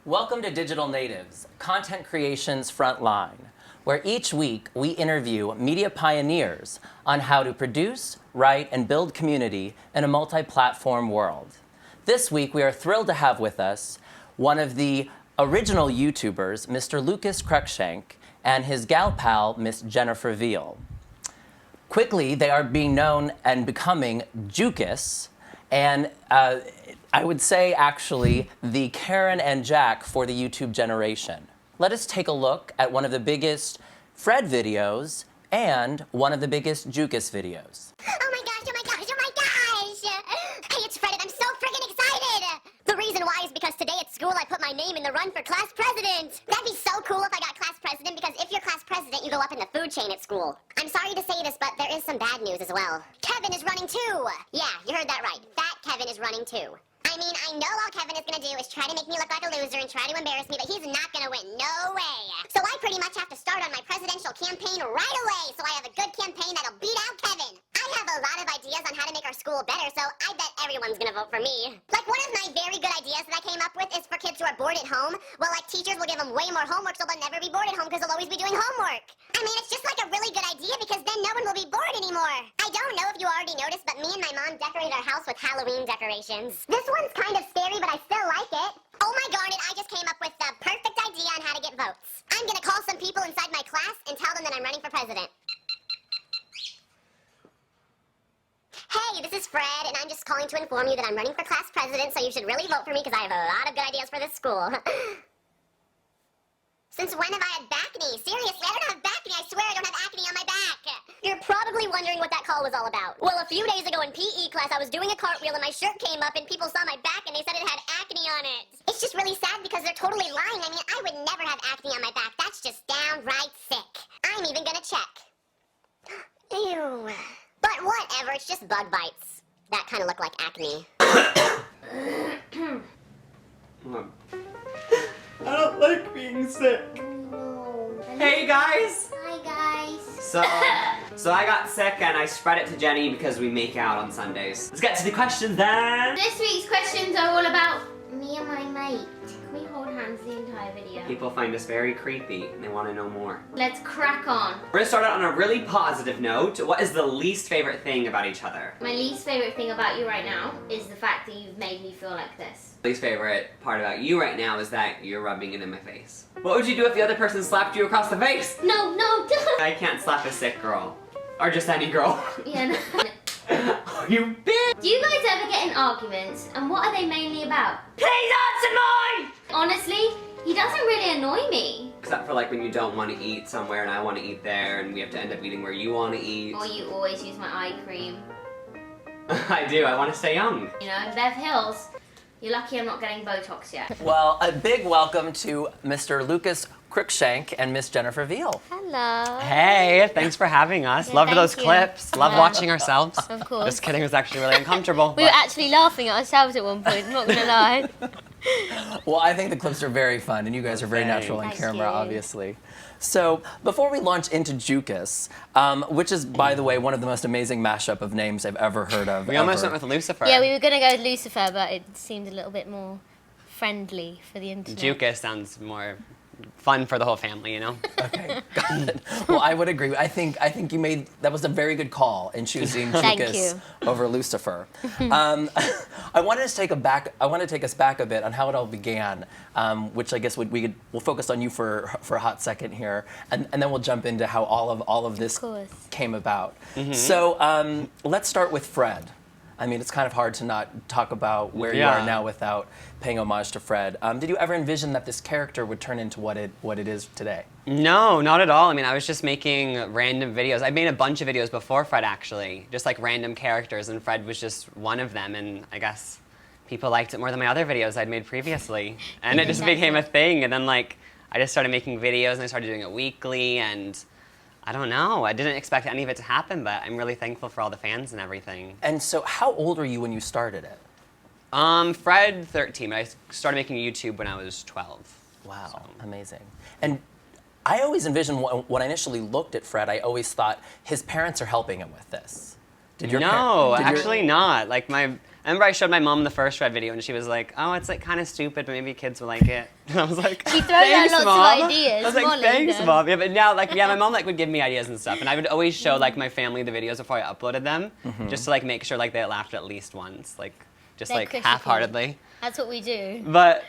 Welcome to Digital Natives, Content Creation's Frontline, where each week we interview media pioneers on how to produce, write, and build community in a multi-platform world. This week we are thrilled to have with us one of the original YouTubers, Mr. Cruikshank, and his gal pal, Miss Jennifer Veal. Quickly, they are being known and becoming Jucas, and I would say, actually, the Karen and Jack for the YouTube generation. Let us take a look at one of the biggest Fred videos and one of the biggest Jucas videos. Oh my gosh, oh my gosh, oh my gosh! Hey, it's Fred and I'm so friggin' excited! The reason why is because today at school I put my name in the run for class president! That'd be so cool if I got class president, because if you're class president, you go up in the food chain at school. I'm sorry to say this, but there is some bad news as well. Kevin is running too! Yeah, you heard that right. Fat Kevin is running too. I mean, I know all Kevin is gonna do is try to make me look like a loser and try to embarrass me, but he's not gonna win, no way. So I pretty much have to start on my presidential campaign right away, so I have a good campaign that'll beat out Kevin. I have a lot of ideas on how to make our school better, so I bet everyone's gonna vote for me. Like, one of my very good ideas that I came up with is for kids who are bored at home. Well, like, teachers will give them way more homework, so they'll never be bored at home because they'll always be doing homework. I mean, it's just like a really good idea, because then no one will be bored anymore. I don't know if you already noticed, but me and my mom decorated our house with Halloween decorations. This one's kind of scary, but I still like it. Oh my darn it, I just came up with the perfect idea on how to get votes. I'm gonna call some people inside my class and tell them that I'm running for president. Hey, this is Fred, and I'm just calling to inform you that I'm running for class president, so you should really vote for me because I have a lot of good ideas for this school. Since when have I had back knee? Seriously, I don't have back knee. I swear I don't have acne on my back. You're probably wondering what that call was all about. Well, a few days ago in PE class, I was doing a cartwheel and my shirt came up and people saw my back and they said it had acne on it. It's just really sad because they're totally lying. I mean, I would never have acne on my back. That's just downright sick. I'm even gonna check. Ew. But whatever, it's just bug bites. That kind of look like acne. I don't like being sick. Hey guys! Hi guys. So I got sick and I spread it to Jenny because we make out on Sundays. Let's get to the questions then! This week's questions are all about me and my mate. Can we hold hands the entire video? People find us very creepy and they want to know more. Let's crack on. We're gonna start out on a really positive note. What is the least favorite thing about each other? My least favorite thing about you right now is the fact that you've made me feel like this. Least favorite part about you right now is that you're rubbing it in my face. What would you do if the other person slapped you across the face? No, don't. I can't slap a sick girl. Or just any girl. Yeah, no. Oh, you bitch! Do you guys ever get in arguments, and what are they mainly about? Please answer mine! Honestly, he doesn't really annoy me. Except for like when you don't want to eat somewhere and I want to eat there and we have to end up eating where you want to eat. Or you always use my eye cream. I do, I want to stay young. You know, in Bev Hills, you're lucky I'm not getting Botox yet. Well, a big welcome to Mr. Cruikshank and Miss Jennifer Veal. Hello. Hey, thanks for having us. Yeah, Love thank those you. clips. Love Yeah. watching ourselves. Of course. Just kidding, it was actually really uncomfortable. We were actually laughing at ourselves at one point, I'm not gonna lie. Well, I think the clips are very fun, and you guys are very natural on Thank camera, you. obviously. So, before we launch into Jucas, which is, by the way, one of the most amazing mashup of names I've ever heard of. We almost went with Lucifer. Yeah, we were gonna go with Lucifer, but it seemed a little bit more friendly for the internet. Jucas sounds more fun for the whole family, you know? Okay, got it. Well, I would agree. I think you made, that was a very good call in choosing Thank Jucas you. over Lucifer. I want to take us back a bit on how it all began, which I guess we'll focus on you for a hot second here, and then we'll jump into how all of this came about. So let's start with Fred. I mean, it's kind of hard to not talk about where you are now without paying homage to Fred. Did you ever envision that this character would turn into what it is today? No, not at all. I mean, I was just making random videos. I made a bunch of videos before Fred, actually. Just like random characters, and Fred was just one of them, and I guess people liked it more than my other videos I'd made previously. And it just became a thing, and then like, I just started making videos, and I started doing it weekly, and I don't know. I didn't expect any of it to happen, but I'm really thankful for all the fans and everything. And so how old were you when you started it? Fred, 13. I started making YouTube when I was 12. Wow, So. amazing. And I always envisioned, when I initially looked at Fred, I always thought his parents are helping him with this. Did your No, did your- actually not. Like my I remember I showed my mom the first Fred video, and she was like, "Oh, it's like kind of stupid, but maybe kids will like it." And I was like, She throws out "Thanks, lots Mom." of ideas. I was like, Molly "Thanks, does. Mom." Yeah, but now, like, yeah, my mom like would give me ideas and stuff, and I would always show like my family the videos before I uploaded them, just to like make sure like they laughed at least once, like just They're like Christian. half-heartedly. That's what we do. But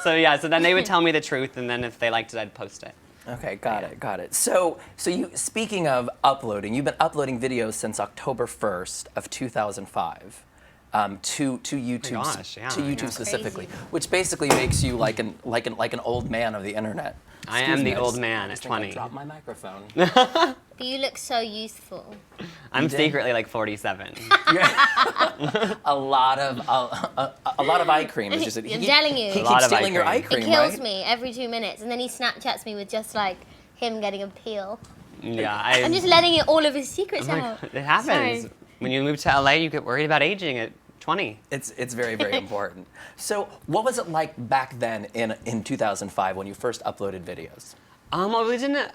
so yeah, so then they would tell me the truth, and then if they liked it, I'd post it. Okay, got it. So you, speaking of uploading, you've been uploading videos since October 1st of 2005 to YouTube, gosh, yeah. to YouTube Yeah. specifically, Crazy. which basically makes you like an old man of the internet. I Excuse am me, the I old just- man I at just think I 20. dropped my microphone. But you look so youthful. I'm did? secretly like 47. a lot of eye cream is just. I'm telling you. He A lot keeps of eye stealing your eye cream. It cream, kills right? me every 2 minutes, and then he Snapchats me with just like him getting a peel. Yeah, I'm just letting it all of his secrets I'm like, out. it happens. Sorry. When you move to LA, you get worried about aging at 20. It's very, very important. So what was it like back then in 2005 when you first uploaded videos? Well,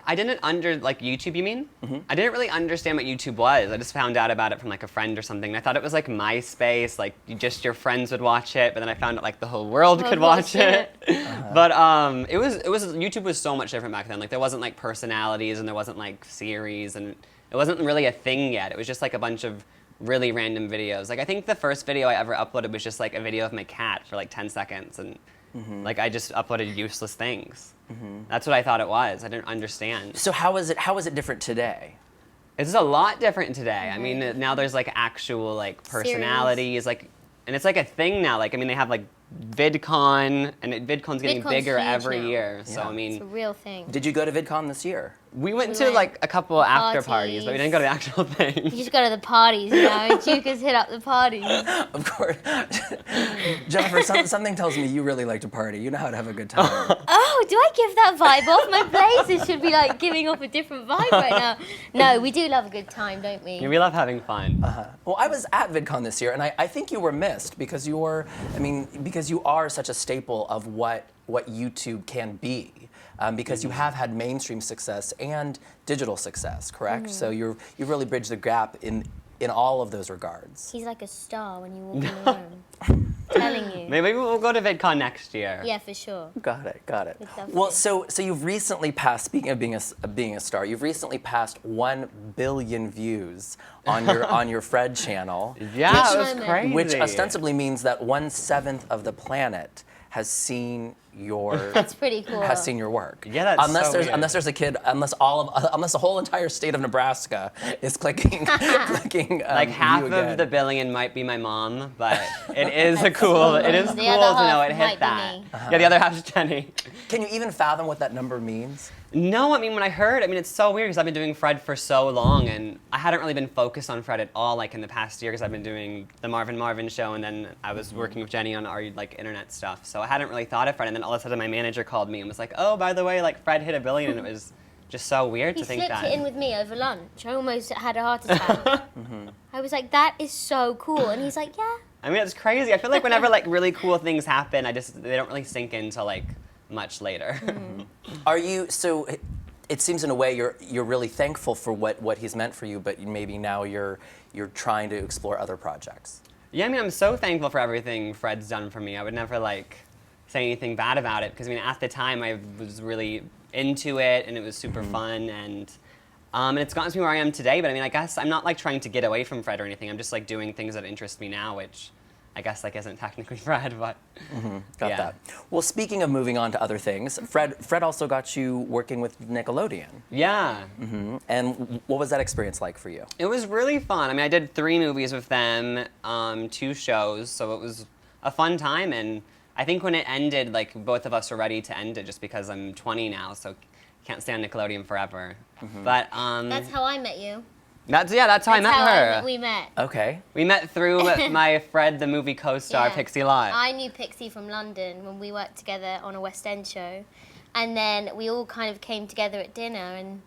I didn't like YouTube, you mean? I didn't really understand what YouTube was. I just found out about it from like a friend or something. I thought it was like MySpace, like just your friends would watch it, but then I found out like the whole world could watch it. But YouTube was so much different back then. Like there wasn't like personalities and there wasn't like series and it wasn't really a thing yet. It was just like a bunch of really random videos. Like I think the first video I ever uploaded was just like a video of my cat for like 10 seconds and like I just uploaded useless things. That's what I thought it was. I didn't understand. So how is it different today? It's a lot different today. I mean, now there's like actual like personalities, like, and it's like a thing now. Like, I mean, they have like VidCon, and VidCon's getting VidCon's bigger huge every now. year. So Yeah. I It's a mean, real thing. Did you go to VidCon this year? we went We to went like a couple after parties, parties. but we didn't go to the actual You thing. just go to the parties, you know. Jucas hit up the parties. Of course. Jennifer, something tells me you really like to party. You know how to have a good time. Oh, do I give that vibe off? My blazers should be like giving off a different vibe right now. No, we do love a good time, don't we? Yeah, we love having fun. Well, I was at VidCon this year, and I think you were missed because you are such a staple of what YouTube can be. Because you have had mainstream success and digital success, correct? So you've really bridged the gap in all of those regards. He's like a star when you walk in the room. Telling you. Maybe we'll go to VidCon next year. Yeah, for sure. Got it. We'd love Well, to. so you've recently passed. Speaking of being a star, you've recently passed 1 billion views on your Fred channel. Yeah, Which it was moment? crazy. Which ostensibly means that 1/7 of the planet has seen your That's pretty cool. has seen your work. Yeah, that's unless so there's weird. unless there's a kid unless the whole entire state of Nebraska is clicking Like half view of again. the billion might be my mom, but it is it is The cool other to know half it might hit be that. me. Yeah, the other half is Jenny. Can you even fathom what that number means? No, I mean, when I heard, I mean, it's so weird because I've been doing Fred for so long, and I hadn't really been focused on Fred at all, like, in the past year, because I've been doing the Marvin show, and then I was working with Jenny on our, like, internet stuff, so I hadn't really thought of Fred, and then all of a sudden my manager called me and was like, oh, by the way, like, Fred hit 1 billion, and it was just so weird He to think slipped that. it in with me over lunch. I almost had a heart attack. I was like, that is so cool. And he's like, yeah. I mean, it's crazy. I feel like whenever, like, really cool things happen, they don't really sink into, like, much later. Are you so? It seems in a way you're really thankful for what he's meant for you, but maybe now you're trying to explore other projects. Yeah, I mean, I'm so thankful for everything Fred's done for me. I would never, like, say anything bad about it, because, I mean, at the time, I was really into it, and it was super fun, and it's gotten to me where I am today, but, I mean, I guess I'm not, like, trying to get away from Fred or anything. I'm just, like, doing things that interest me now, which I guess, like, isn't technically Fred, but Got yeah. that. Well, speaking of moving on to other things, Fred also got you working with Nickelodeon. Yeah. And what was that experience like for you? It was really fun. I mean, I did 3 movies with them, 2 shows, so it was a fun time, and I think when it ended, like, both of us were ready to end it just because I'm 20 now, so can't stay on Nickelodeon forever. But That's how I met you. that's how I met her. We met. Okay. We met through my Fred the movie co-star, Yeah. Pixie Lott. I knew Pixie from London when we worked together on a West End show. And then we all kind of came together at dinner and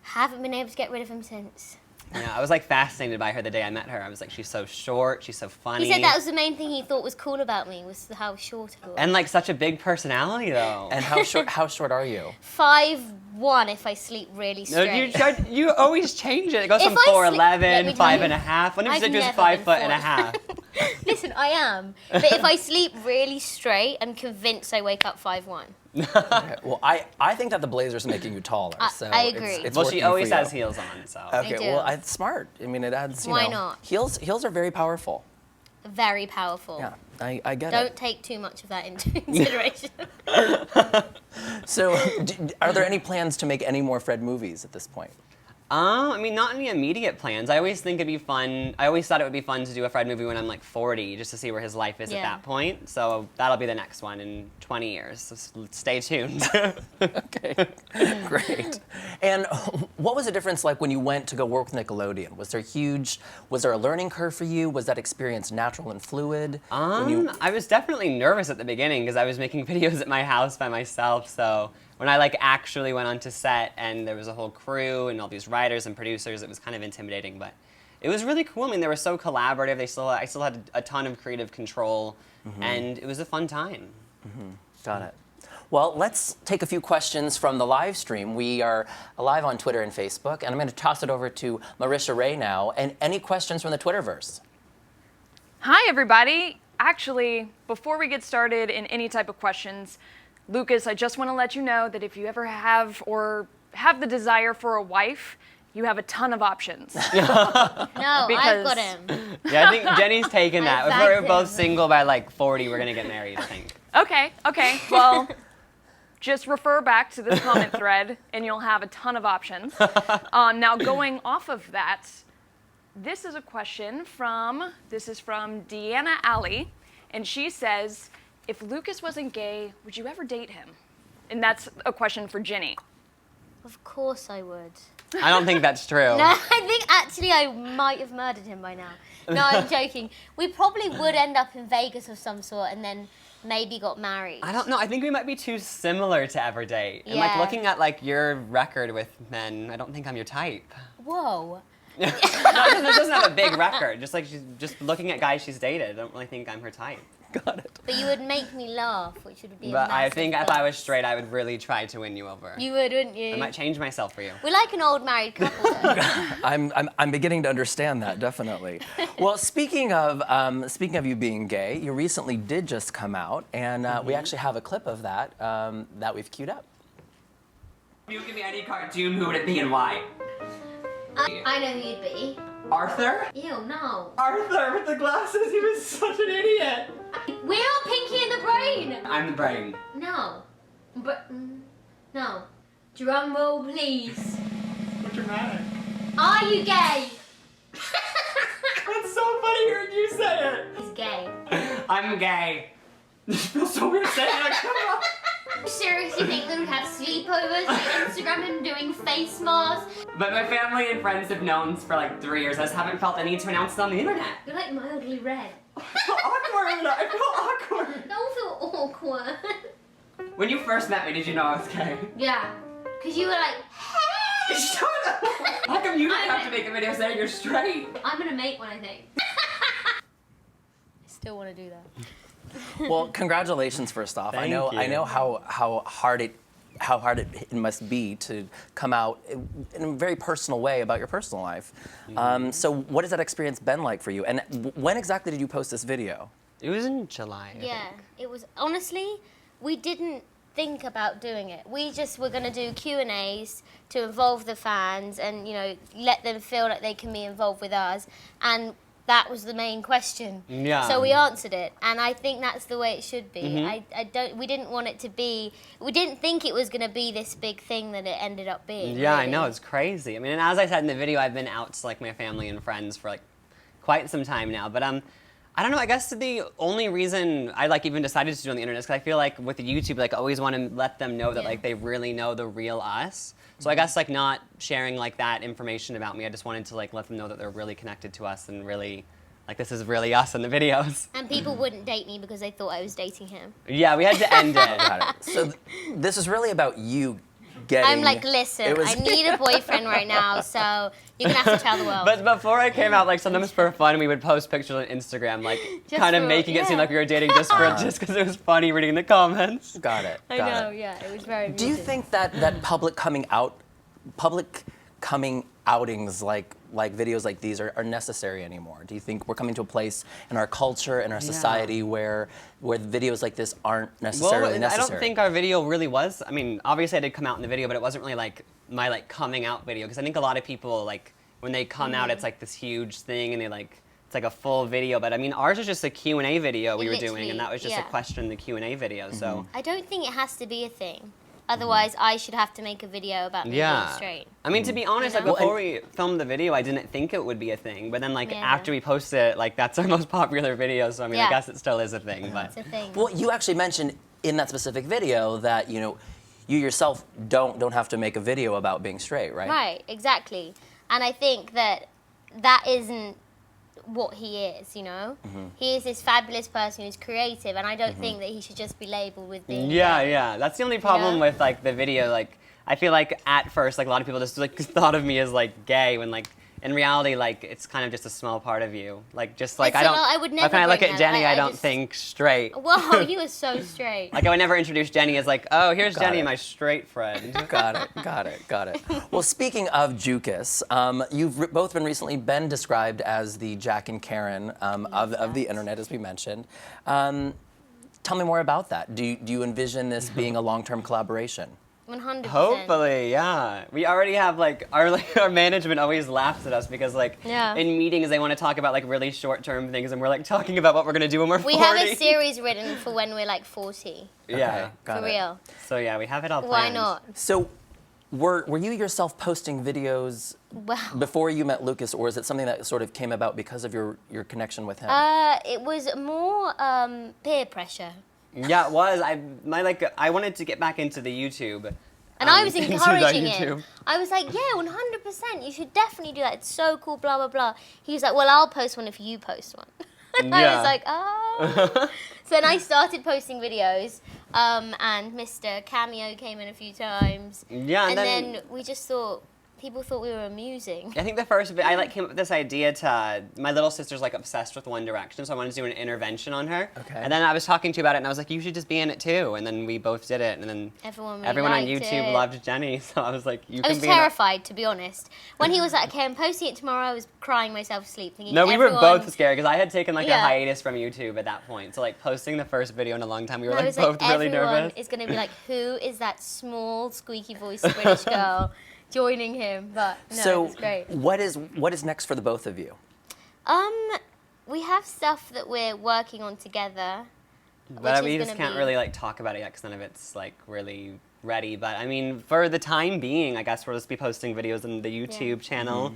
haven't been able to get rid of him since. Yeah, I was like fascinated by her the day I met her. I was like, she's so short, she's so funny. He said that was the main thing he thought was cool about me, was how short I was. And like such a big personality though. And how short are you? 5'1" if I sleep really No, straight. you always change it. It goes If from I sleep- 4'11", let me tell you, 5.5. What if you I've said you was never 5 been foot and a half? Listen, I am. But if I sleep really straight, I'm convinced I wake up 5'1". Okay, well, I think that the blazer's making you taller. So I agree. It's Well, working she always for you. has heels on, so. Okay, I do. well, it's smart. I mean, it adds, you Why know. not? Heels are very powerful. Very powerful. Yeah, I get Don't it. take too much of that into consideration. So, are there any plans to make any more Fred movies at this point? I mean, not any immediate plans. I always think it'd be fun. I always thought it would be fun to do a Fred movie when I'm like 40, just to see where his life is at Yeah. that point. So that'll be the next one in 20 years. So stay tuned. Okay, great. And what was the difference like when you went to go work with Nickelodeon? Was there a learning curve for you? Was that experience natural and fluid? I was definitely nervous at the beginning because I was making videos at my house by myself. So when I like actually went onto set and there was a whole crew and all these writers and producers, it was kind of intimidating, but it was really cool. I mean, they were so collaborative. I still had a ton of creative control, and it was a fun time. Got it. Well, let's take a few questions from the live stream. We are live on Twitter and Facebook, and I'm going to toss it over to Marisha Ray now. And any questions from the Twitterverse? Hi, everybody. Actually, before we get started in any type of questions, Lucas, I just want to let you know that if you ever have the desire for a wife, you have a ton of options. No, I've Because- got him. Yeah, I think Jenny's taken that. If we're Exactly. both single by like 40, we're gonna get married, I think. Okay. Well, just refer back to this comment thread and you'll have a ton of options. Now, going off of that, this is a question from Deanna Alley, and she says, if Lucas wasn't gay, would you ever date him? And that's a question for Jenny. Of course I would. I don't think that's true. No, I think actually I might have murdered him by now. No, I'm joking. We probably would end up in Vegas of some sort and then maybe got married. I don't know. I think we might be too similar to ever date. And like Yeah. looking at like your record with men, I don't think I'm your type. Whoa. No, it doesn't have a big record. Just like just looking at guys she's dated, I don't really think I'm her type. Got it. But you would make me laugh, which would be a But I massive think if plus. I was straight, I would really try to win you over. You would, wouldn't you? I might change myself for you. We're like an old married couple, though. I'm beginning to understand that, definitely. Well, speaking of you being gay, you recently did just come out, and we actually have a clip of that that we've queued up. If you could be any cartoon, who would it be and why? I know who you'd be. Arthur? Ew, no. Arthur with the glasses, he was such an idiot. We are Pinky and the Brain. I'm the brain. No. But, no. Drum roll, please. What's dramatic? Are you gay? That's so funny hearing you say it. He's gay. I'm gay. This feels so weird saying it. Come on. You seriously think that we'd have sleepovers on Instagram and doing face masks? But my family and friends have known for like 3 years. I just haven't felt the need to announce it on the internet. You're like mildly red. I feel awkward. I feel awkward. Don't feel awkward. When you first met me, did you know I was gay? Yeah. Because you were like, hey! Shut up. How come you didn't have to make a video saying you're straight? I'm going to make one, I think. I still want to do that. Well, congratulations first off. Thank I you. know how hard it must be to come out in a very personal way about your personal life. So what has that experience been like for you? And when exactly did you post this video? It was in July. I Yeah, think. it was, honestly, we didn't think about doing it. We just were going to do Q&As to involve the fans and, you know, let them feel like they can be involved with us. And that was the main question. Yeah. So we answered it, and I think that's the way it should be. Mm-hmm. We didn't want it to be, we didn't think it was going to be this big thing that it ended up being. Yeah, I really. know, it's crazy. I mean, and as I said in the video, I've been out to like my family and friends for like quite some time now. But I don't know, I guess the only reason I like even decided to do it on the internet is because I feel like with YouTube, like I always want to let them know that Yeah. like they really know the real us. So I guess like not sharing like that information about me, I just wanted to like let them know that they're really connected to us and really, like this is really us in the videos. And people wouldn't date me because they thought I was dating him. Yeah, we had to end it. Got it. So this is really about you getting... I'm like, listen, It was- I need a boyfriend right now, so you're going to have to tell the world. But before I came out, like sometimes for fun, we would post pictures on Instagram, like Just kind of for- making it seem yeah. like we were dating just because it was funny reading the comments. Got it. I got know, it. yeah, it was very Do you amusing. think that public coming coming outings like videos like these are necessary anymore? Do you think we're coming to a place in our culture and our society where videos like this aren't necessarily necessary? I don't think our video really was. I mean, obviously I did come out in the video, but it wasn't really like my like coming out video, because I think a lot of people like when they come out, it's like this huge thing, and they like it's like a full video. But I mean, ours is just a Q&A video we were doing, and that was just a question in the Q&A video. So I don't think it has to be a thing. Otherwise, I should have to make a video about me being straight. I mean, to be honest, like before we filmed the video, I didn't think it would be a thing. But then, like after we posted it, like that's our most popular video. So I mean, I guess it still is a thing. But It's a thing. Well, you actually mentioned in that specific video that you yourself don't have to make a video about being straight, right? Right, exactly. And I think that isn't what he is, He is this fabulous person who's creative, and I don't think that he should just be labeled with being yeah. That's the only problem with like the video. Like I feel like at first, like a lot of people just like thought of me as like gay, when like in reality, like it's kind of just a small part of you. Like just like I would never when I look bring at that. Jenny, I don't think straight. Whoa, you are so straight. Like I would never introduce Jenny as like, oh, here's Jenny, my straight friend. Got it. Well, speaking of Jucas, you've both recently been described as the Jack and Karen of the internet, as we mentioned. Tell me more about that. Do you envision this being a long-term collaboration? 100%. Hopefully, yeah. We already have like our management always laughs at us because like in meetings they want to talk about like really short-term things, and we're like talking about what we're gonna do when we're 40. We have a series written for when we're like 40. Yeah, got for it. real. So yeah, we have it all planned. Why not? So, were you yourself posting videos before you met Lucas, or is it something that sort of came about because of your connection with him? It was more peer pressure. Yeah, it was. I wanted to get back into the YouTube. And I was into the encouraging YouTube. him. I was like, yeah, 100%. You should definitely do that. It's so cool, blah, blah, blah. He was like, well, I'll post one if you post one. And I was like, oh. So then I started posting videos, and Mr. Cameo came in a few times. Yeah, and then we just thought, people thought we were amusing. I think the first bit, I like came up with this idea to, my little sister's like obsessed with One Direction, so I wanted to do an intervention on her. Okay. And then I was talking to you about it, and I was like, you should just be in it too. And then we both did it, and then Everyone on liked YouTube it. loved Jenny, so I was like, you I can was be in it. terrified, to be honest. When he was like, okay, I'm posting it tomorrow, I was crying myself to sleep, thinking No, we were everyone... both scared, because I had taken like a hiatus from YouTube at that point. So like posting the first video in a long time, we were I like was both like, really everyone nervous. is going to be like, who is that small, squeaky voiced British girl joining him? But no, so, it's great. what is next for the both of you? We have stuff that we're working on together. But we just can't really like talk about it yet, because none of it's like really ready. But I mean, for the time being, I guess we'll just be posting videos on the YouTube channel.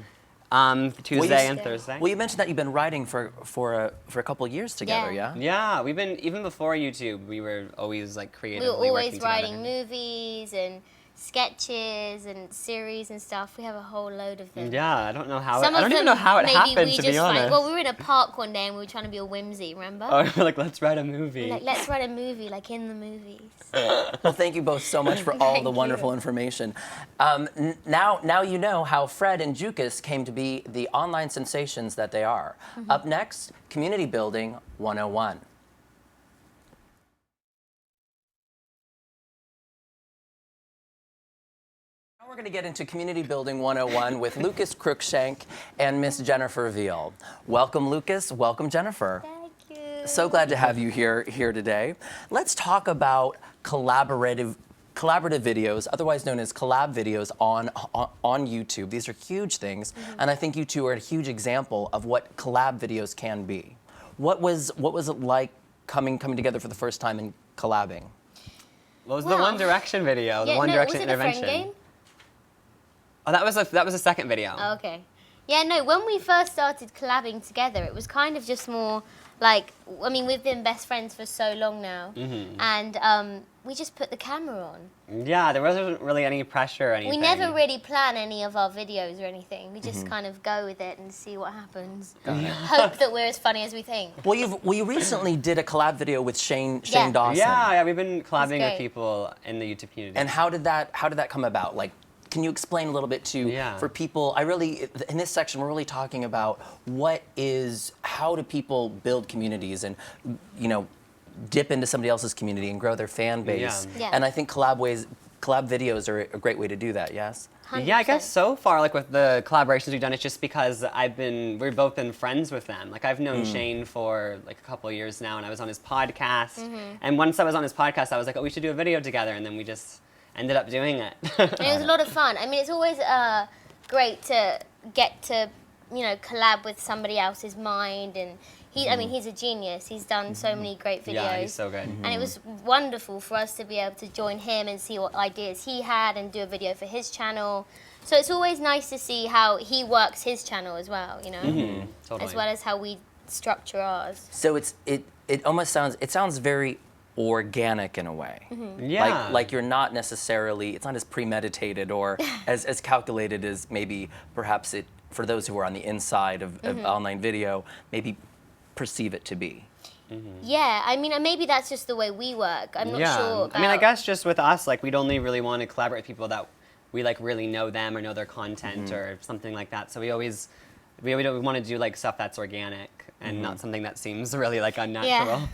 Tuesday and Thursday. Well, you mentioned that you've been writing for a couple of years together, yeah? Yeah, we've been, even before YouTube, we were always like creatively We were always working together. writing movies and sketches and series and stuff. We have a whole load of them. Yeah, I don't know how. Some I of don't even them know how it maybe happened, we to just be honest. Well, we were in a park one day and we were trying to be a whimsy. Remember? Oh, we're like, let's write a movie. Like, let's write a movie, like in the movies. Well, thank you both so much for all the wonderful information. Now you know how Fred and Jucas came to be the online sensations that they are. Up next, Community Building 101. Now we're going to get into Community Building 101 with Lucas Cruikshank and Miss Jennifer Veal. Welcome, Lucas. Welcome, Jennifer. Thank you. So glad to have you here today. Let's talk about collaborative videos, otherwise known as collab videos on YouTube. These are huge things, and I think you two are a huge example of what collab videos can be. What was it like coming together for the first time and collabing? What was the One Direction video? The One Direction was it intervention. A friend game? Oh, that was a second video. Oh, okay. Yeah, no, when we first started collabing together, it was kind of just more like, I mean, we've been best friends for so long now, and we just put the camera on. Yeah, there wasn't really any pressure or anything. We never really plan any of our videos or anything. We just kind of go with it and see what happens. Hope that we're as funny as we think. Well, you recently did a collab video with Shane Dawson. Yeah, we've been collabing great. with people in the YouTube community. And how did that come about? Like, can you explain a little bit for people? In this section, we're really talking about how do people build communities and, you know, dip into somebody else's community and grow their fan base. Yeah. And I think collab collab videos are a great way to do that, yes? 100%. Yeah, I guess so far, like with the collaborations we've done, it's just because we've both been friends with them. Like I've known Shane for like a couple of years now, and I was on his podcast. And once I was on his podcast, I was like, oh, we should do a video together, and then we just ended up doing it. And it was a lot of fun. I mean, it's always great to get to, collab with somebody else's mind. And I mean, he's a genius. He's done so many great videos. Yeah, he's so good. And it was wonderful for us to be able to join him and see what ideas he had and do a video for his channel. So it's always nice to see how he works his channel as well, Totally. as well as how we structure ours. So it almost sounds very organic in a way. Yeah. Like you're not necessarily, it's not as premeditated or as calculated as maybe perhaps it, for those who are on the inside of online video, maybe perceive it to be. Yeah, I mean, and maybe that's just the way we work. I'm not sure about... I mean, I guess just with us, like we'd only really want to collaborate with people that we like really know them or know their content or something like that. So we want to do like stuff that's organic and not something that seems really like unnatural.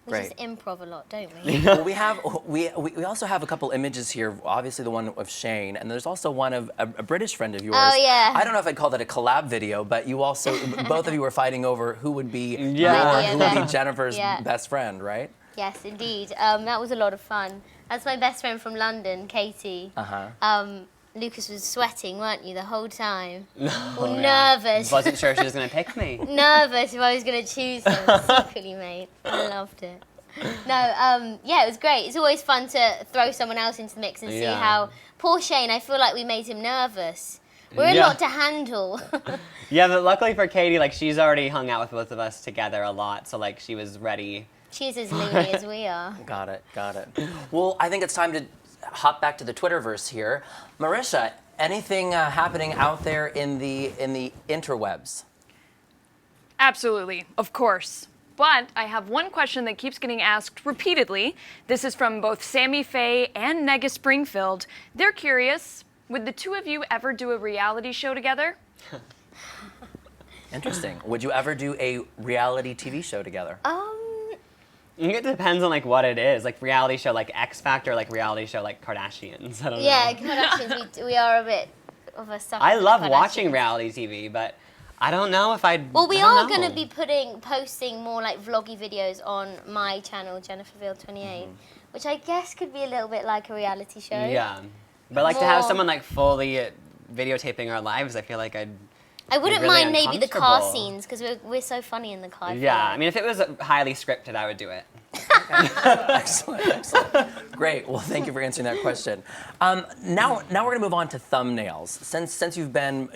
We Great. just improv a lot, don't we? Well, we also have a couple images here. Obviously, the one of Shane, and there's also one of a British friend of yours. Oh, yeah. I don't know if I'd call that a collab video, but you also both of you were fighting over who would be Yeah. who would be Jennifer's Yeah. best friend, right? Yes, indeed. That was a lot of fun. That's my best friend from London, Katie. Lucas was sweating, weren't you, the whole time? Well, nervous. Wasn't sure she was gonna pick me. Nervous if I was going to choose him. Secretly, mate. I loved it. No, yeah, it was great. It's always fun to throw someone else into the mix and see Yeah. how... Poor Shane, I feel like we made him nervous. We're a Yeah. lot to handle. Yeah, but luckily for Katie, like she's already hung out with both of us together a lot, so like she was ready. She's as loony as we are. Got it. Well, I think it's time to hop back to the Twitterverse here. Marisha, anything happening out there in the interwebs? Absolutely, of course. But I have one question that keeps getting asked repeatedly. This is from both Sammy Faye and Nega Springfield. They're curious, would the two of you ever do a reality show together? Interesting. Would you ever do a reality TV show together? It depends on like what it is, like reality show like X Factor, like reality show like Kardashians. I don't Yeah, know. Kardashians, we are a bit of a sucker I for love Kardashians. watching reality TV, but I don't know if I'd. Well, we I don't are know. going to be posting more like vloggy videos on my channel, Jennifer Veal 28, which I guess could be a little bit like a reality show. Yeah, but like to have More- someone like fully videotaping our lives, I feel like I wouldn't really mind maybe the car uncomfortable. scenes because we're so funny in the car. I feel Yeah, like. I mean, if it was highly scripted, I would do it. Excellent. Great. Well, thank you for answering that question. Now we're going to move on to thumbnails. Since you've been,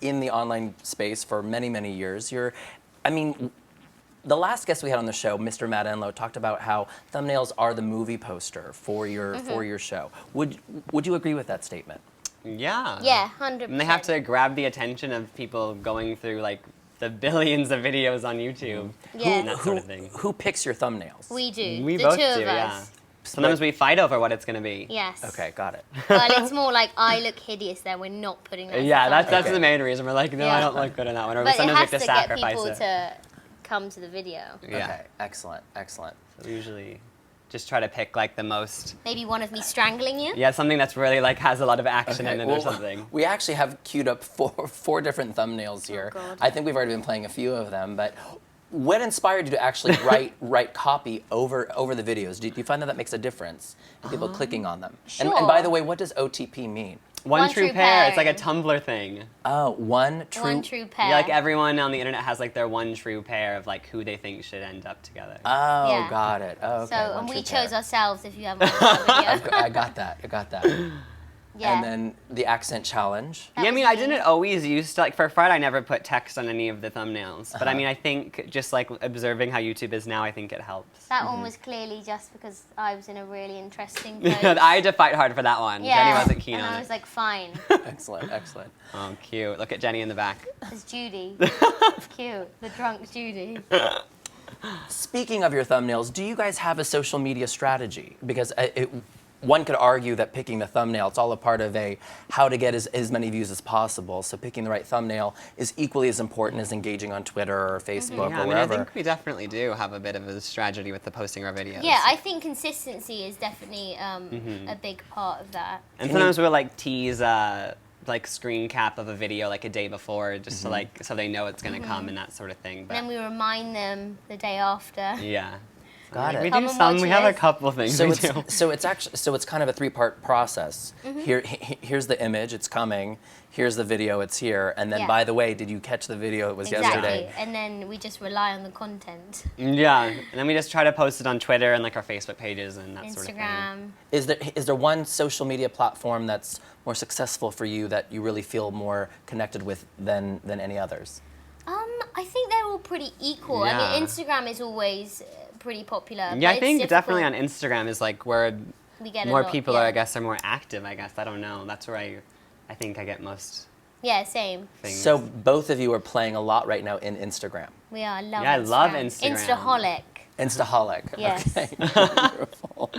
in the online space for many, many years, the last guest we had on the show, Mr. Matt Enlow, talked about how thumbnails are the movie poster for your show. Would you agree with that statement? Yeah. Yeah, 100%. And they have to grab the attention of people going through like the billions of videos on YouTube. Yeah. And that sort of thing. Who picks your thumbnails? We do. We the both two do, of yeah. us. Sometimes we fight over what it's going to be. Yes. Okay, got it. But it's more like I look hideous there. We're not putting that. as a Yeah, that's thumbnail. the main reason. We're like, no, Yeah. I don't look good in that one. Or But it sometimes we has have to to get sacrifice people it. to come to the video. Yeah. Okay, excellent. So we usually just try to pick like the most. Maybe one of me strangling you. Yeah, something that's really like has a lot of action in it or well, something. We actually have queued up four different thumbnails here. God. I think we've already been playing a few of them, but what inspired you to actually write copy over the videos? Do you find that makes a difference in people clicking on them? And by sure. the way, what does OTP mean? One true pair. It's like a pairing. Tumblr thing. Oh, one true. One true pair. Yeah, like everyone on the internet has like their one true pair of like who they think should end up together. Oh, Yeah. got it. Oh, okay. So, one and we true chose pair. ourselves if you haven't watched that video. I got that. Yeah. And then the accent challenge. Yeah, I was mean, I me. didn't always used to, like, for Friday, I never put text on any of the thumbnails. But I mean, I think just, like, observing how YouTube is now, I think it helps. That one was clearly just because I was in a really interesting pose. I had to fight hard for that one. yeah. Jenny wasn't keen and on I it. was like, fine. Excellent. Oh, cute. Look at Jenny in the back. It's Judy. It's cute. The drunk Judy. Speaking of your thumbnails, do you guys have a social media strategy? Because one could argue that picking the thumbnail, it's all a part of how to get as many views as possible. So picking the right thumbnail is equally as important as engaging on Twitter or Facebook Yeah, or I mean, wherever. I think we definitely do have a bit of a strategy with the posting our videos. Yeah, I think consistency is definitely a big part of that. And sometimes we'll like tease like screen cap of a video like a day before, just to like so they know it's gonna come and that sort of thing. But And then we remind them the day after. yeah. Got it. We Come do and some. watch We have a this. couple of things we do. So it's kind of a three-part process. Here's the image, it's coming. Here's the video, it's here. And then, Yeah. by the way, did you catch the video? It was Exactly. yesterday. And then we just rely on the content. Yeah, and then we just try to post it on Twitter and like our Facebook pages and that sort of thing. Instagram. Is there one social media platform that's more successful for you that you really feel more connected with than any others? I think they're all pretty equal. I Yeah. mean, Instagram is always pretty popular. Yeah, but I think it's definitely on difficult. Instagram is like where We get a more lot, people yeah. are. I guess are more active. I guess I don't know. That's where I think I get most Yeah, same. things. So both of you are playing a lot right now in Instagram. We are. Love Yeah, I Instagram. love Instagram. Instaholic. Instaholic. Yes. Okay. Wonderful.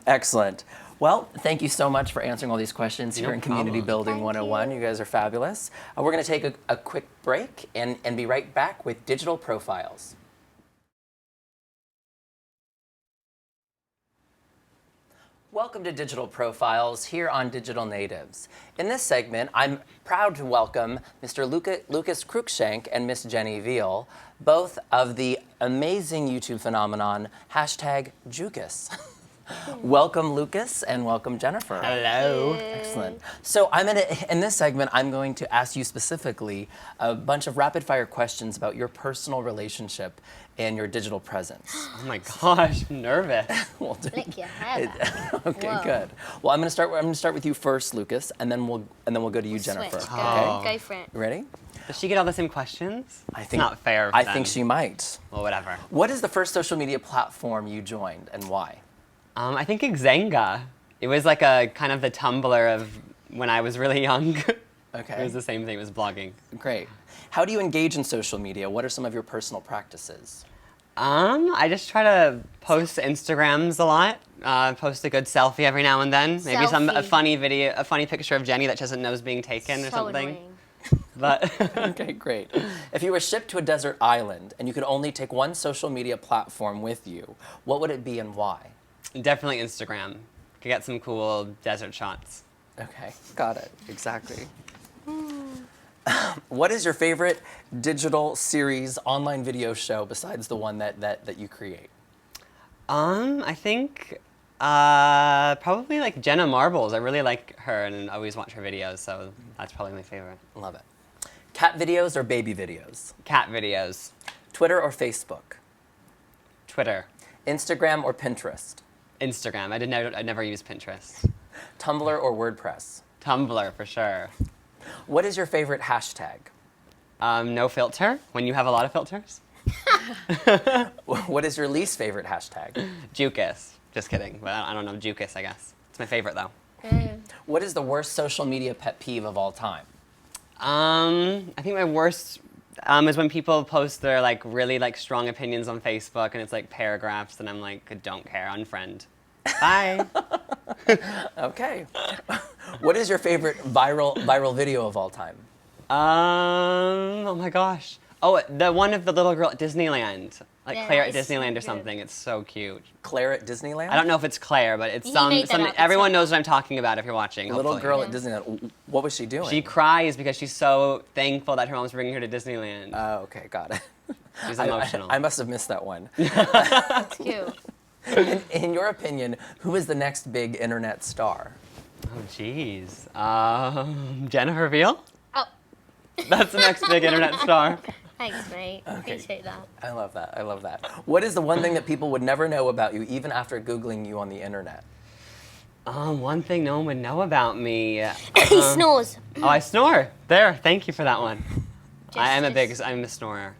Excellent. Well, thank you so much for answering all these questions here No in Community problem. Building Thank 101. You guys are fabulous. We're going to take a quick break and be right back with Digital Profiles. Welcome to Digital Profiles here on Digital Natives. In this segment, I'm proud to welcome Mr. Lucas Cruikshank and Miss Jenny Veal, both of the amazing YouTube phenomenon, #Jucas. Welcome, Lucas, and welcome, Jennifer. Hello. Excellent. So in this segment, I'm going to ask you specifically a bunch of rapid-fire questions about your personal relationship and your digital presence. Oh my gosh, I'm nervous. We'll do- Lick your hair back. Okay, Whoa. good. Well, I'm going to start with you first, Lucas, and then we'll go to you, Jennifer. Switch. Oh. Go for it. You ready? Does she get all the same questions? I It's not fair. I then. think she might. Well, whatever. What is the first social media platform you joined and why? I think Xanga. It was like a kind of the Tumblr of when I was really young. Okay. It was the same thing. It was blogging. Great. How do you engage in social media? What are some of your personal practices? I just try to post Instagrams a lot. Post a good selfie every now and then. Maybe a Selfie. funny video, a funny picture of Jenny that she doesn't know is being taken or So something. annoying. But Okay, great. If you were shipped to a desert island and you could only take one social media platform with you, what would it be and why? definitely Instagram. Could get some cool desert shots. Okay, got it. Exactly. What is your favorite digital series online video show besides the one that you create? I think probably like Jenna Marbles. I really like her and always watch her videos, so that's probably my favorite. Love it. Cat videos or baby videos? Cat videos. Twitter or Facebook? Twitter. Instagram or Pinterest? Instagram. I never use Pinterest. Tumblr or WordPress? Tumblr for sure. What is your favorite hashtag? No filter. When you have a lot of filters. What is your least favorite hashtag? Jucas. Just kidding. But I don't know. Jucas, I guess. It's my favorite though. What is the worst social media pet peeve of all time? I think my worst is when people post their like really like strong opinions on Facebook and it's like paragraphs and I'm like, I don't care, unfriend. Bye. Okay. What is your favorite viral video of all time? Oh my gosh. Oh, the one of the little girl at Disneyland. Like Yeah, Claire at it's so Disneyland or good. something. It's so cute. Claire at Disneyland? I don't know if it's Claire, but it's He some made that something up, it's everyone not- knows what I'm talking about if you're watching. Little hopefully. girl at Disneyland. What was she doing? She cries because she's so thankful that her mom's bringing her to Disneyland. Oh, okay, got it. She's emotional. I must have missed that one. That's cute. In your opinion, who is the next big internet star? Oh, jeez. Jennifer Veal? Oh, That's the next big internet star. thanks, mate. Appreciate that. I love that. I love that. What is the one thing that people would never know about you, even after Googling you on the internet? One thing no one would know about me. He snores. Oh, I snore. There, thank you for that one. I'm Just- a snorer.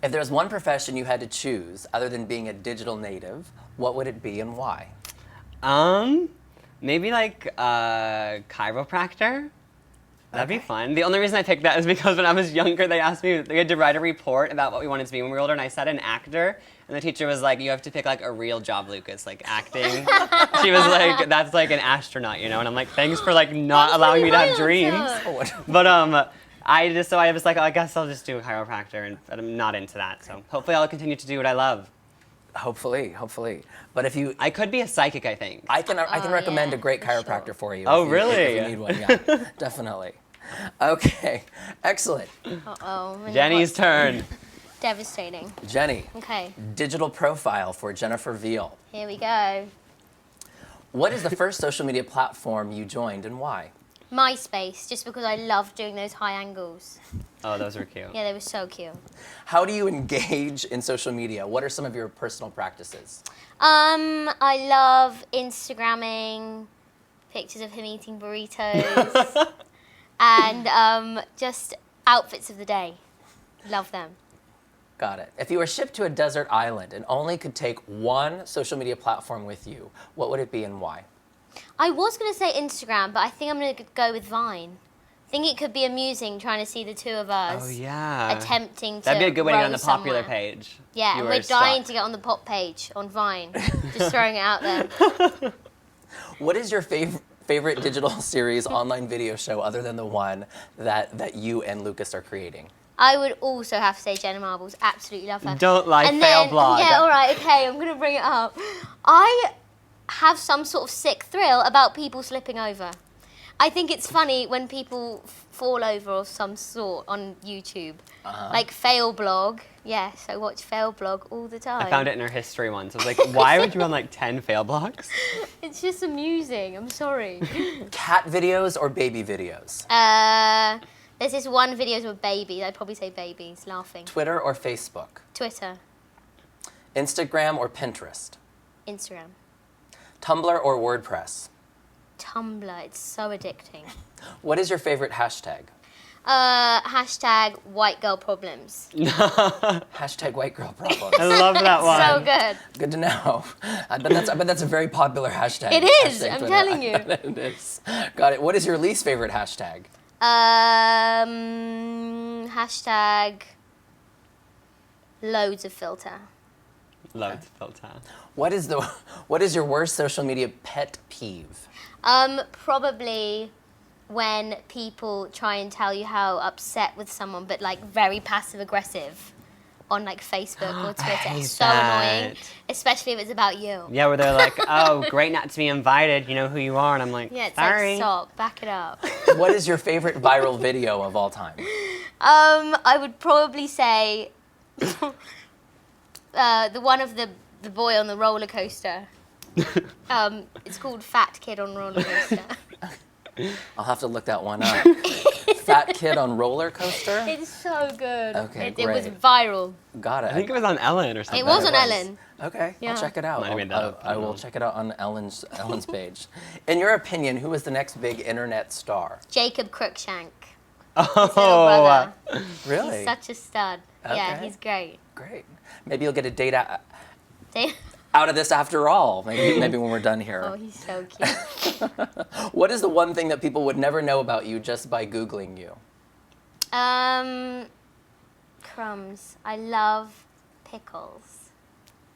If there was one profession you had to choose other than being a digital native, what would it be and why? Maybe like chiropractor. That'd be fun. The only reason I picked that is because when I was younger, they asked me, they had to write a report about what we wanted to be when we were older, and I said an actor, and the teacher was like, you have to pick like a real job, Lucas, like acting. She was like, that's like an astronaut, you know? And I'm like, thanks for like not allowing me to have dreams. But I was like, oh, I guess I'll just do a chiropractor, but I'm not into that. So hopefully I'll continue to do what I love. Hopefully. But if you, I could be a psychic, I think. I can recommend yeah, a great for sure. chiropractor for you. Oh, if really? you need one, yeah, definitely. Okay, excellent. Uh-oh. I'm in Jenny's the hot- turn. Devastating. Jenny, Okay, digital profile for Jennifer Veal. here we go. What is the first social media platform you joined and why? MySpace, just because I love doing those high angles. Oh, those were cute. Yeah, they were so cute. How do you engage in social media? What are some of your personal practices? I love Instagramming pictures of him eating burritos and just outfits of the day. Love them. Got it. If you were shipped to a desert island and only could take one social media platform with you, what would it be and why? I was going to say Instagram, but I think I'm going to go with Vine. I think it could be amusing trying to see the two of us Oh, yeah. attempting to That'd be a good way to get on row the popular somewhere. page. Yeah, You and were we're dying stuck. to get on the pop page on Vine. Just throwing it out there. What is your favorite digital series online video show other than the one that you and Lucas are creating? I would also have to say Jenna Marbles. Absolutely love her. Don't lie, And fail then, blog. Yeah, all right, okay, I'm going to bring it up. I have some sort of sick thrill about people slipping over. I think it's funny when people fall over of some sort on YouTube. Like fail blog. Yes, I watch fail blog all the time. I found it in her history once. I was like, why would you on like 10 fail blogs? It's just amusing. I'm sorry. Cat videos or baby videos? There's this one video with babies. I'd probably say babies laughing. Twitter or Facebook? Twitter, Instagram or Pinterest? Instagram, Tumblr or WordPress? Tumblr. It's so addicting. What is your favorite hashtag? Hashtag white girl problems. Hashtag white girl problems. I love that one. So good. Good to know. I bet that's a very popular hashtag. It is, Hashtag I'm Twitter. telling you. It is. Got it. What is your least favorite hashtag? Hashtag loads of filter. Loads of filter. What is your worst social media pet peeve? Probably when people try and tell you how upset with someone, but like very passive aggressive on like Facebook or Twitter. hate It's so that. annoying, especially if it's about you. Yeah, where they're like, oh, great not to be invited. You know who you are. And I'm like, Yeah, it's sorry. like, stop, back it up. What is your favorite viral video of all time? I would probably say the one of the boy on the roller coaster. It's called Fat Kid on Roller Coaster. I'll have to look that one up. Fat kid on roller coaster? It's so good. Okay, it was great. viral. Got it. I think it was on Ellen or something. It was it on was. Ellen. Okay, Yeah. I'll check it out. Might have made that up. I will check it out on Ellen's page. In your opinion, who is the next big internet star? Jacob Cruikshank. Oh, His little brother. Really? He's such a stud. Yeah, Okay. he's great. Great. Maybe you'll get a date They- out of this after all. Maybe when we're done here. Oh, he's so cute. What is the one thing that people would never know about you just by Googling you? Crumbs. I love pickles.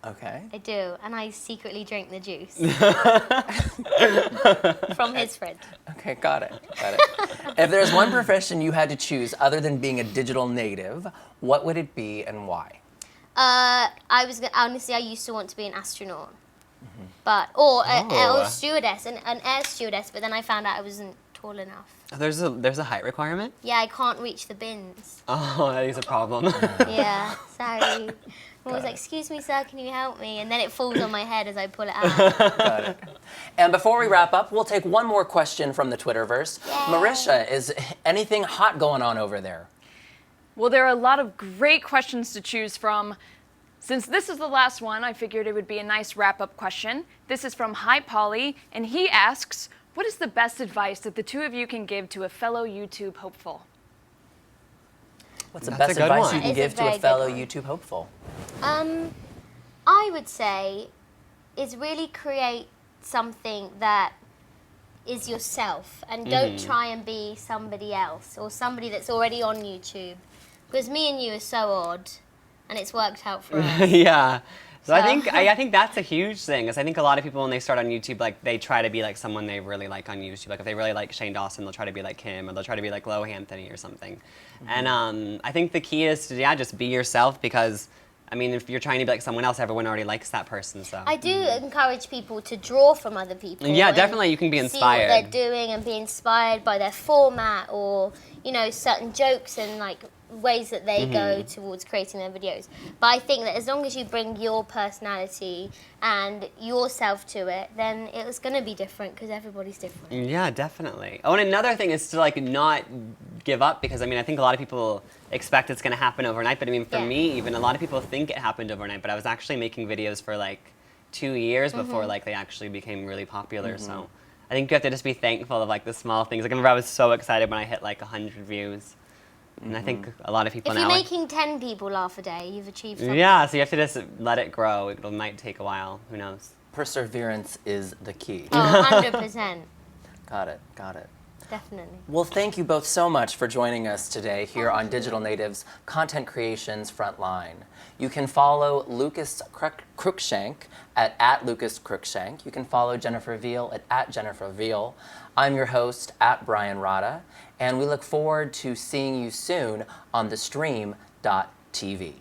Okay. I do, and I secretly drink the juice from his fridge. Okay, got it. If there's one profession you had to choose other than being a digital native, what would it be and why? Honestly, I used to want to be an astronaut, but or Oh. a stewardess, an air stewardess. But then I found out I wasn't tall enough. There's a height requirement? Yeah, I can't reach the bins. Oh, that is a problem. Yeah, sorry. I was like, "Excuse me, sir, can you help me?" And then it falls on my head as I pull it out. Got it. And before we wrap up, we'll take one more question from the Twitterverse. Marisha, is anything hot going on over there? Well, there are a lot of great questions to choose from. Since this is the last one, I figured it would be a nice wrap-up question. This is from Hi Polly, and he asks, what is the best advice that the two of you can give to a fellow YouTube hopeful? What's the That's a best good advice one. you can It's a give to very a good fellow one. YouTube hopeful? I would say is really create something that is yourself, and don't try and be somebody else or somebody that's already on YouTube. Because me and you are so odd, and it's worked out for us. Yeah. So I think that's a huge thing, because I think a lot of people when they start on YouTube, like they try to be like someone they really like on YouTube. Like if they really like Shane Dawson, they'll try to be like him, or they'll try to be like Lo Anthony or something. And I think the key is to just be yourself, because I mean, if you're trying to be like someone else, everyone already likes that person. So I do encourage people to draw from other people. Yeah, and definitely, you can be inspired. See what they're doing and be inspired by their format, or certain jokes and like ways that they go towards creating their videos. But I think that as long as you bring your personality and yourself to it, then it's going to be different, because everybody's different. Yeah, definitely. Oh, and another thing is to like not give up, because I mean, I think a lot of people expect it's going to happen overnight, but I mean, for me, even a lot of people think it happened overnight, but I was actually making videos for like 2 years before like they actually became really popular. So I think you have to just be thankful of like the small things. Like I remember I was so excited when I hit like 100 views. And I think a lot of people If now... you're making 10 people laugh a day, you've achieved something. Yeah, so you have to just let it grow. It might take a while. Who knows? Perseverance is the key. Oh, 100%. Got it, got it. Definitely. Well, thank you both so much for joining us today here on Digital Natives Content Creations Frontline. You can follow Lucas Cruikshank at Lucas Cruikshank. You can follow Jennifer Veal at Jennifer Veal. I'm your host at Brian Rada, and we look forward to seeing you soon on thestream.tv.